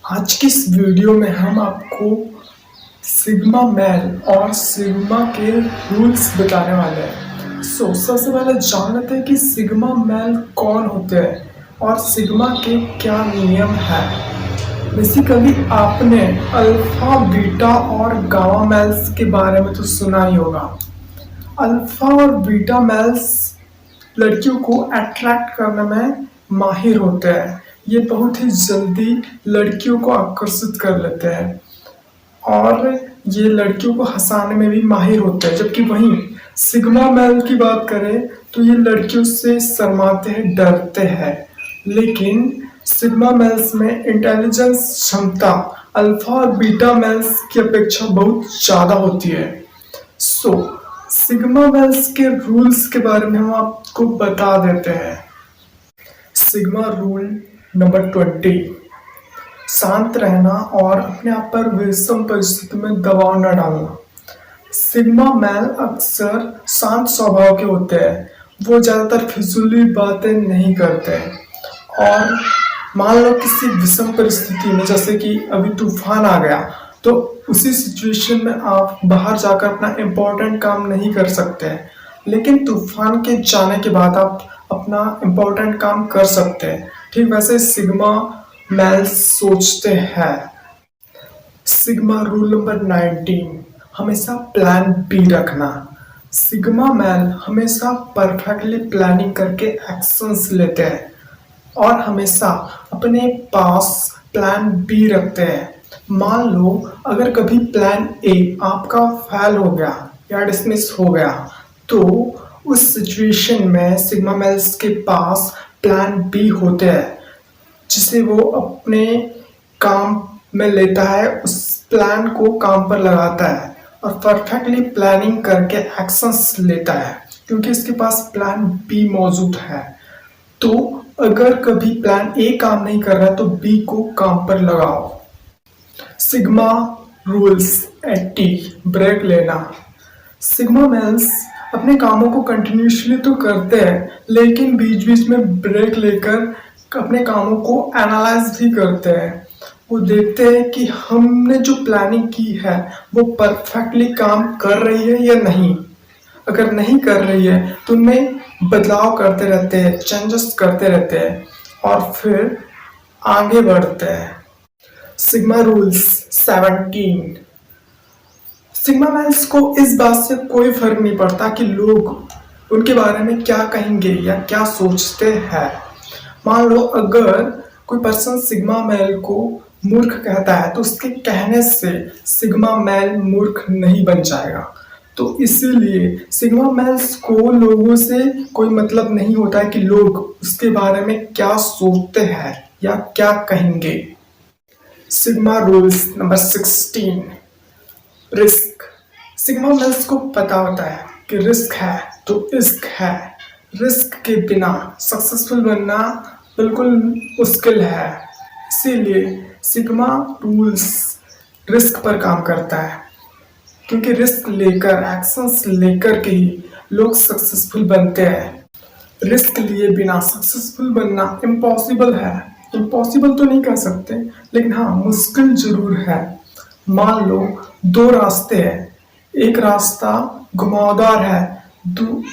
आज की इस वीडियो में हम आपको सिग्मा मेल और सिग्मा के रूल्स बताने वाले हैं। सबसे पहले जान लेते हैं कि सिग्मा मेल कौन होते हैं और सिग्मा के क्या नियम हैं। बेसिकली आपने अल्फा, बीटा और गामा मेल्स के बारे में तो सुना ही होगा। अल्फा और बीटा मेल्स लड़कियों को अट्रैक्ट करने में माहिर होते हैं। ये बहुत ही जल्दी लड़कियों को आकर्षित कर लेते हैं और ये लड़कियों को हंसाने में भी माहिर होते हैं। जबकि वहीं सिग्मा मेल की बात करें तो ये लड़कियों से शर्माते हैं, डरते हैं। लेकिन सिग्मा मेल्स में इंटेलिजेंस क्षमता अल्फा और बीटा मेल्स की अपेक्षा बहुत ज़्यादा होती है। सिग्मा मेल्स के रूल्स के बारे में हम आपको बता देते हैं। सिग्मा रूल नंबर 20, शांत रहना और अपने आप पर विषम परिस्थिति में दबाव न डालना। सिग्मा मेल अक्सर शांत स्वभाव के होते हैं। वो ज़्यादातर फिजूली बातें नहीं करते और मान लो किसी विषम परिस्थिति में, जैसे कि अभी तूफान आ गया, तो उसी सिचुएशन में आप बाहर जाकर अपना इम्पोर्टेंट काम नहीं कर सकते हैं, लेकिन तूफान के जाने के बाद आप अपना इम्पोर्टेंट काम कर सकते हैं। ठीक वैसे सिग्मा मेल सोचते हैं। सिग्मा रूल नंबर 19, हमेशा प्लान बी रखना। सिग्मा मेल हमेशा परफेक्टली प्लानिंग करके एक्शंस लेते हैं और हमेशा अपने पास प्लान बी रखते हैं। मान लो अगर कभी प्लान ए आपका फेल हो गया या डिसमिस हो गया, तो उस सिचुएशन में सिग्मा मेल्स के पास प्लान बी होते हैं, जिसे वो अपने काम में लेता है, उस प्लान को काम पर लगाता है और परफेक्टली प्लानिंग करके एक्शंस लेता है, क्योंकि इसके पास प्लान बी मौजूद है। तो अगर कभी प्लान ए काम नहीं कर रहा तो बी को काम पर लगाओ। सिग्मा रूल्स 80, ब्रेक लेना। सिग्मा मेल्स अपने कामों को कंटिन्यूसली तो करते हैं, लेकिन बीच बीच में ब्रेक लेकर अपने कामों को एनालाइज भी करते हैं। वो देखते हैं कि हमने जो प्लानिंग की है वो परफेक्टली काम कर रही है या नहीं। अगर नहीं कर रही है तो उनमें बदलाव करते रहते हैं, चेंजेस करते रहते हैं और फिर आगे बढ़ते हैं। सिग्मा रूल्स 17, सिग्मा मेल्स को इस बात से कोई फर्क नहीं पड़ता कि लोग उनके बारे में क्या कहेंगे या क्या सोचते हैं। मान लो अगर कोई पर्सन सिग्मा मेल को मूर्ख कहता है तो उसके कहने से सिग्मा मेल मूर्ख नहीं बन जाएगा। तो इसीलिए सिग्मा मेल्स को लोगों से कोई मतलब नहीं होता है कि लोग उसके बारे में क्या सोचते हैं या क्या कहेंगे। Sigma rules number 16, risk. Sigma males को पता होता है कि रिस्क है तो इश्क है। रिस्क के बिना सक्सेसफुल बनना बिल्कुल मुश्किल है। इसीलिए सिग्मा रूल्स रिस्क पर काम करता है, क्योंकि रिस्क लेकर, एक्शंस लेकर के ही लोग सक्सेसफुल बनते हैं। रिस्क लिए बिना सक्सेसफुल बनना इम्पॉसिबल है। इम्पॉसिबल तो नहीं कह सकते, लेकिन हाँ मुश्किल जरूर है। मान लो दो रास्ते हैं, एक रास्ता घुमावदार है,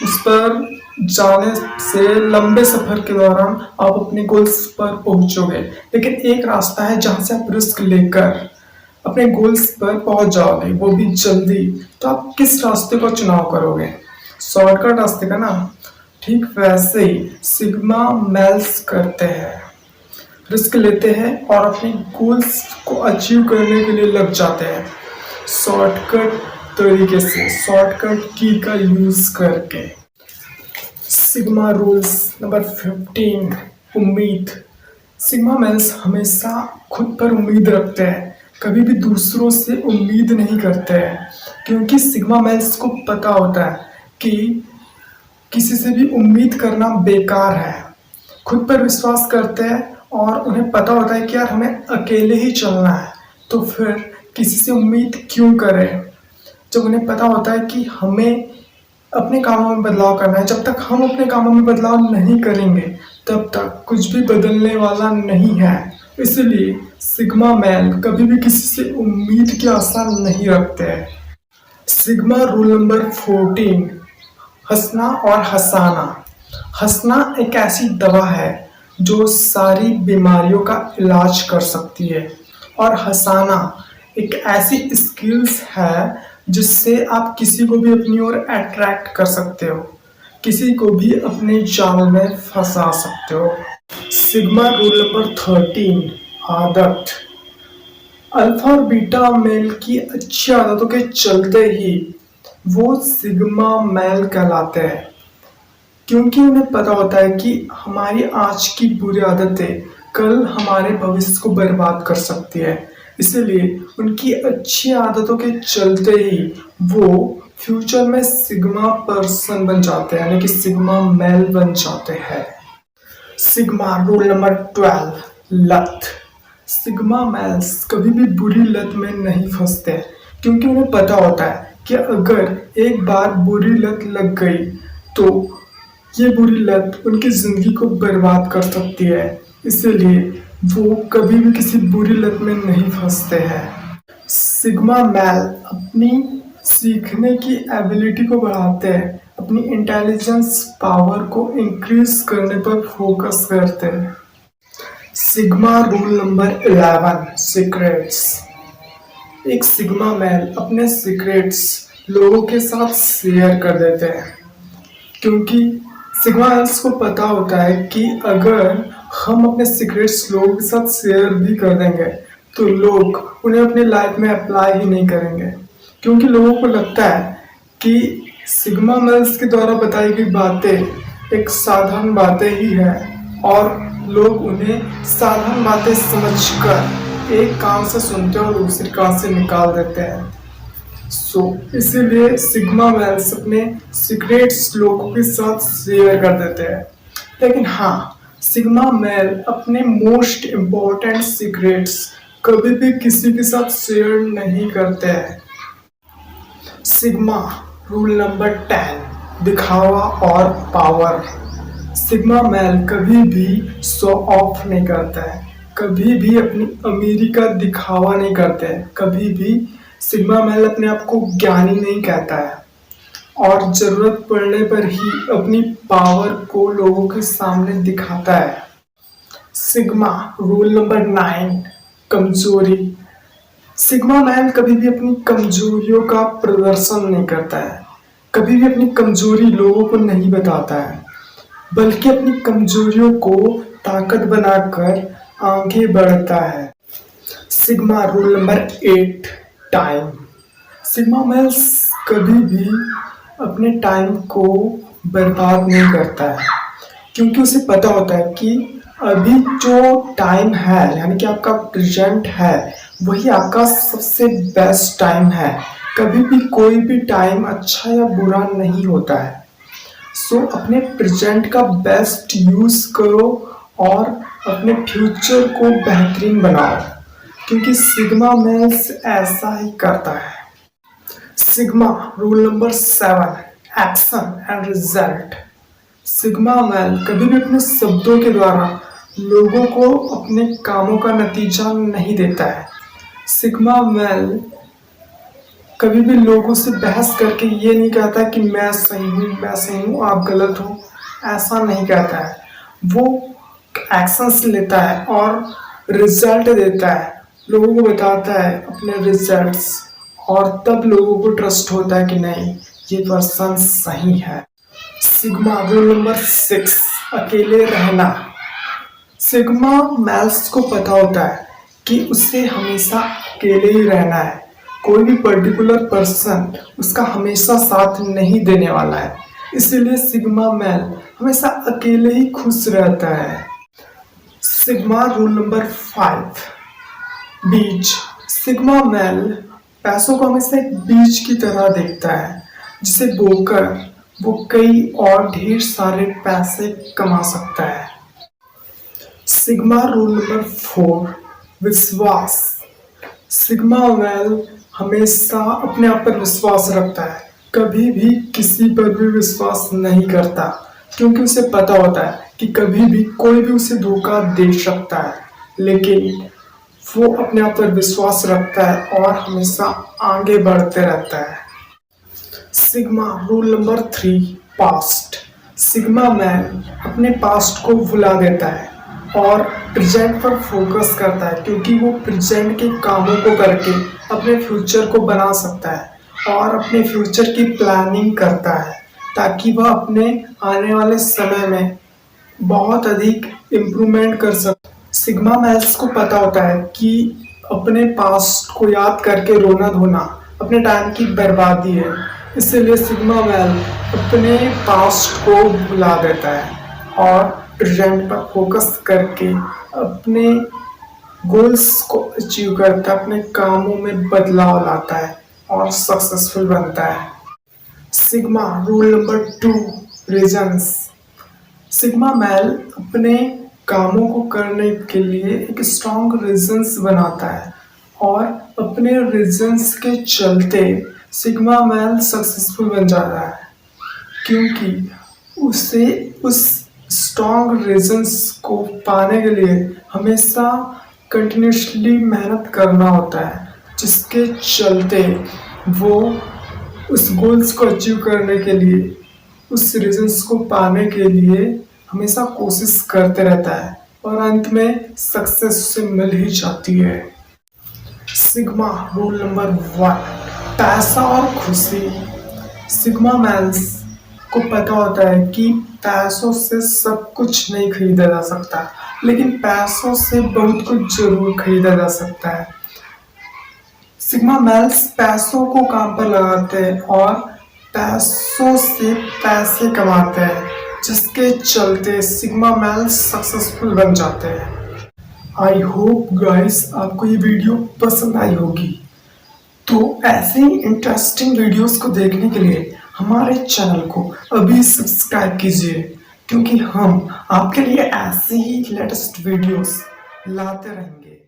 उस पर जाने से लंबे सफर के दौरान आप अपने गोल्स पर पहुंचोगे, लेकिन एक रास्ता है जहां से आप रिस्क लेकर अपने गोल्स पर पहुंच जाओगे, वो भी जल्दी। तो आप किस रास्ते का चुनाव करोगे? शॉर्टकट रास्ते का ना। ठीक वैसे ही सिग्मा मेल्स करते हैं, रिस्क लेते हैं और अपने गोल्स को अचीव करने के लिए लग जाते हैं, शॉर्टकट तरीके से, शॉर्टकट की का यूज करके। सिग्मा रूल्स नंबर 15, उम्मीद। सिग्मा मेल्स हमेशा खुद पर उम्मीद रखते हैं, कभी भी दूसरों से उम्मीद नहीं करते हैं, क्योंकि सिग्मा मेल्स को पता होता है कि किसी से भी उम्मीद करना बेकार है। खुद पर विश्वास करते हैं और उन्हें पता होता है कि यार हमें अकेले ही चलना है, तो फिर किसी से उम्मीद क्यों करें। जब उन्हें पता होता है कि हमें अपने कामों में बदलाव करना है, जब तक हम अपने कामों में बदलाव नहीं करेंगे तब तक कुछ भी बदलने वाला नहीं है। इसलिए सिग्मा मैल कभी भी किसी से उम्मीद की आशा नहीं रखते हैं। सिग्मा रूल नंबर 14, हंसना और हंसाना। हंसना एक ऐसी दवा है जो सारी बीमारियों का इलाज कर सकती है, और हंसाना एक ऐसी स्किल्स है जिससे आप किसी को भी अपनी ओर अट्रैक्ट कर सकते हो, किसी को भी अपने जाल में फंसा सकते हो। सिग्मा रूल नंबर 13, आदत। अल्फा और बीटा मेल की अच्छी आदतों के चलते ही वो सिग्मा मेल कहलाते हैं, क्योंकि उन्हें पता होता है कि हमारी आज की बुरी आदतें कल हमारे भविष्य को बर्बाद कर सकती है। इसीलिए उनकी अच्छी आदतों के चलते ही वो फ्यूचर में सिग्मा पर्सन बन जाते हैं, यानी कि सिग्मा मेल बन जाते हैं। सिग्मा रूल नंबर 12, लत। सिग्मा मेल्स कभी भी बुरी लत में नहीं फंसते, क्योंकि उन्हें पता होता है कि अगर एक बार बुरी लत लग गई तो ये बुरी लत उनकी जिंदगी को बर्बाद कर सकती है। इसीलिए वो कभी भी किसी बुरी लत में नहीं फंसते हैं। सिग्मा मेल अपनी सीखने की एबिलिटी को बढ़ाते हैं, अपनी इंटेलिजेंस पावर को इंक्रीज करने पर फोकस करते हैं। Sigma rule number 11, secrets. एक सिग्मा मेल अपने सीक्रेट्स लोगों के साथ शेयर कर देते हैं, क्योंकि सिग्मा मेल्स को पता होता है कि अगर हम अपने सीक्रेट्स लोगों के साथ शेयर भी कर देंगे तो लोग उन्हें अपनी लाइफ में अप्लाई ही नहीं करेंगे, क्योंकि लोगों को लगता है कि सिग्मा मेल्स के द्वारा बताई गई बातें एक साधारण बातें ही है, और लोग उन्हें साधारण बातें समझकर एक कान से सुनते हैं और दूसरे कान से निकाल देते हैं। इसीलिए सिग्मा मेल्स अपने सीक्रेट्स लोगों के साथ शेयर कर देते हैं। लेकिन हाँ, सिग्मा मेल अपने मोस्ट इम्पोर्टेंट सीक्रेट्स कभी भी किसी के साथ शेयर नहीं करते हैं। सिग्मा रूल नंबर 10, दिखावा और पावर। सिग्मा मेल कभी भी शो ऑफ नहीं करता है, कभी भी अपनी अमीरी का दिखावा नहीं करते हैं, कभी भी सिग्मा मेल अपने आप को ज्ञानी नहीं कहता है, और जरूरत पड़ने पर ही अपनी पावर को लोगों के सामने दिखाता है। सिग्मा रूल नंबर 9, कमजोरी। सिग्मा मैन कभी भी अपनी कमजोरियों का प्रदर्शन नहीं करता है, कभी भी अपनी कमजोरी लोगों को नहीं बताता है, बल्कि अपनी कमजोरियों को ताकत बनाकर आगे बढ़ता है। Sigma rule number 8, time. Sigma males कभी भी अपने टाइम को बर्बाद नहीं करता है, क्योंकि उसे पता होता है कि अभी जो टाइम है, यानी कि आपका प्रेजेंट है, वही आपका सबसे बेस्ट टाइम है। कभी भी कोई भी टाइम अच्छा या बुरा नहीं होता है। अपने प्रेजेंट का बेस्ट यूज करो और अपने फ्यूचर को बेहतरीन बनाओ, क्योंकि सिग्मा मेल्स ऐसा ही करता है। Sigma rule number 7, action and result. Sigma male कभी भी अपने शब्दों के द्वारा लोगों को अपने कामों का नतीजा नहीं देता है। सिग्मा मेल कभी भी लोगों से बहस करके ये नहीं कहता कि मैं सही हूँ आप गलत हो, ऐसा नहीं कहता है। वो एक्शंस लेता है और रिजल्ट देता है, लोगों को बताता है अपने रिजल्ट्स, और तब लोगों को ट्रस्ट होता है कि नहीं, ये पर्सन सही है। सिग्मा रूल नंबर 6, अकेले रहना। सिग्मा मेल्स को पता होता है कि उसे हमेशा अकेले ही रहना है, कोई भी पर्टिकुलर पर्सन उसका हमेशा साथ नहीं देने वाला है। इसीलिए सिग्मा मेल हमेशा अकेले ही खुश रहता है। सिग्मा रूल नंबर 5, बीज। सिग्मा मेल पैसों को हमेशा एक बीज की तरह देखता है, जिसे बोकर वो कई और ढेर सारे पैसे कमा सकता है। सिग्मा रूल नंबर 4, विश्वास। सिग्मा मेल हमेशा अपने आप पर विश्वास रखता है, कभी भी किसी पर भी विश्वास नहीं करता, क्योंकि उसे पता होता है कि कभी भी कोई भी उसे धोखा दे सकता है। लेकिन वो अपने आप पर विश्वास रखता है और हमेशा आगे बढ़ते रहता है। Sigma rule number 3, past. Sigma man अपने पास्ट को भुला देता है और प्रेजेंट पर फोकस करता है, क्योंकि वो प्रेजेंट के कामों को करके अपने फ्यूचर को बना सकता है और अपने फ्यूचर की प्लानिंग करता है, ताकि वह अपने आने वाले समय में बहुत अधिक इम्प्रूवमेंट कर सके। सिग्मा मैन्स को पता होता है कि अपने पास्ट को याद करके रोना धोना अपने टाइम की बर्बादी है, इसीलिए सिग्मा मैन अपने पास्ट को भुला देता है और प्रेजेंट पर फोकस करके अपने गोल्स को अचीव करता है, अपने कामों में बदलाव लाता है और सक्सेसफुल बनता है। Sigma rule number 2, reasons. Sigma man अपने कामों को करने के लिए एक स्ट्रॉन्ग रीजंस बनाता है और अपने रीजंस के चलते सिग्मा मैन सक्सेसफुल बन जाता है, क्योंकि उसे उस स्ट्रॉन्ग रीजंस को पाने के लिए हमेशा कंटिन्यूसली मेहनत करना होता है, जिसके चलते वो उस गोल्स को अचीव करने के लिए, उस रीजंस को पाने के लिए हमेशा कोशिश करते रहता है और अंत में सक्सेस उसे मिल ही जाती है। सिग्मा रूल नंबर 1, पैसा और खुशी। सिग्मा मैन्स को पता होता है कि पैसों से सब कुछ नहीं खरीदा जा सकता, लेकिन पैसों से बहुत कुछ जरूर खरीदा जा सकता है। सिग्मा मैन्स पैसों को काम पर लगाते हैं और पैसों से पैसे कमाते हैं, जिसके चलते सिग्मा मैन्स सक्सेसफुल बन जाते हैं। आई होप गाइस आपको ये वीडियो पसंद आई होगी। तो ऐसे ही इंटरेस्टिंग वीडियोस को देखने के लिए हमारे चैनल को अभी सब्सक्राइब कीजिए, क्योंकि हम आपके लिए ऐसे ही लेटेस्ट वीडियोस लाते रहेंगे।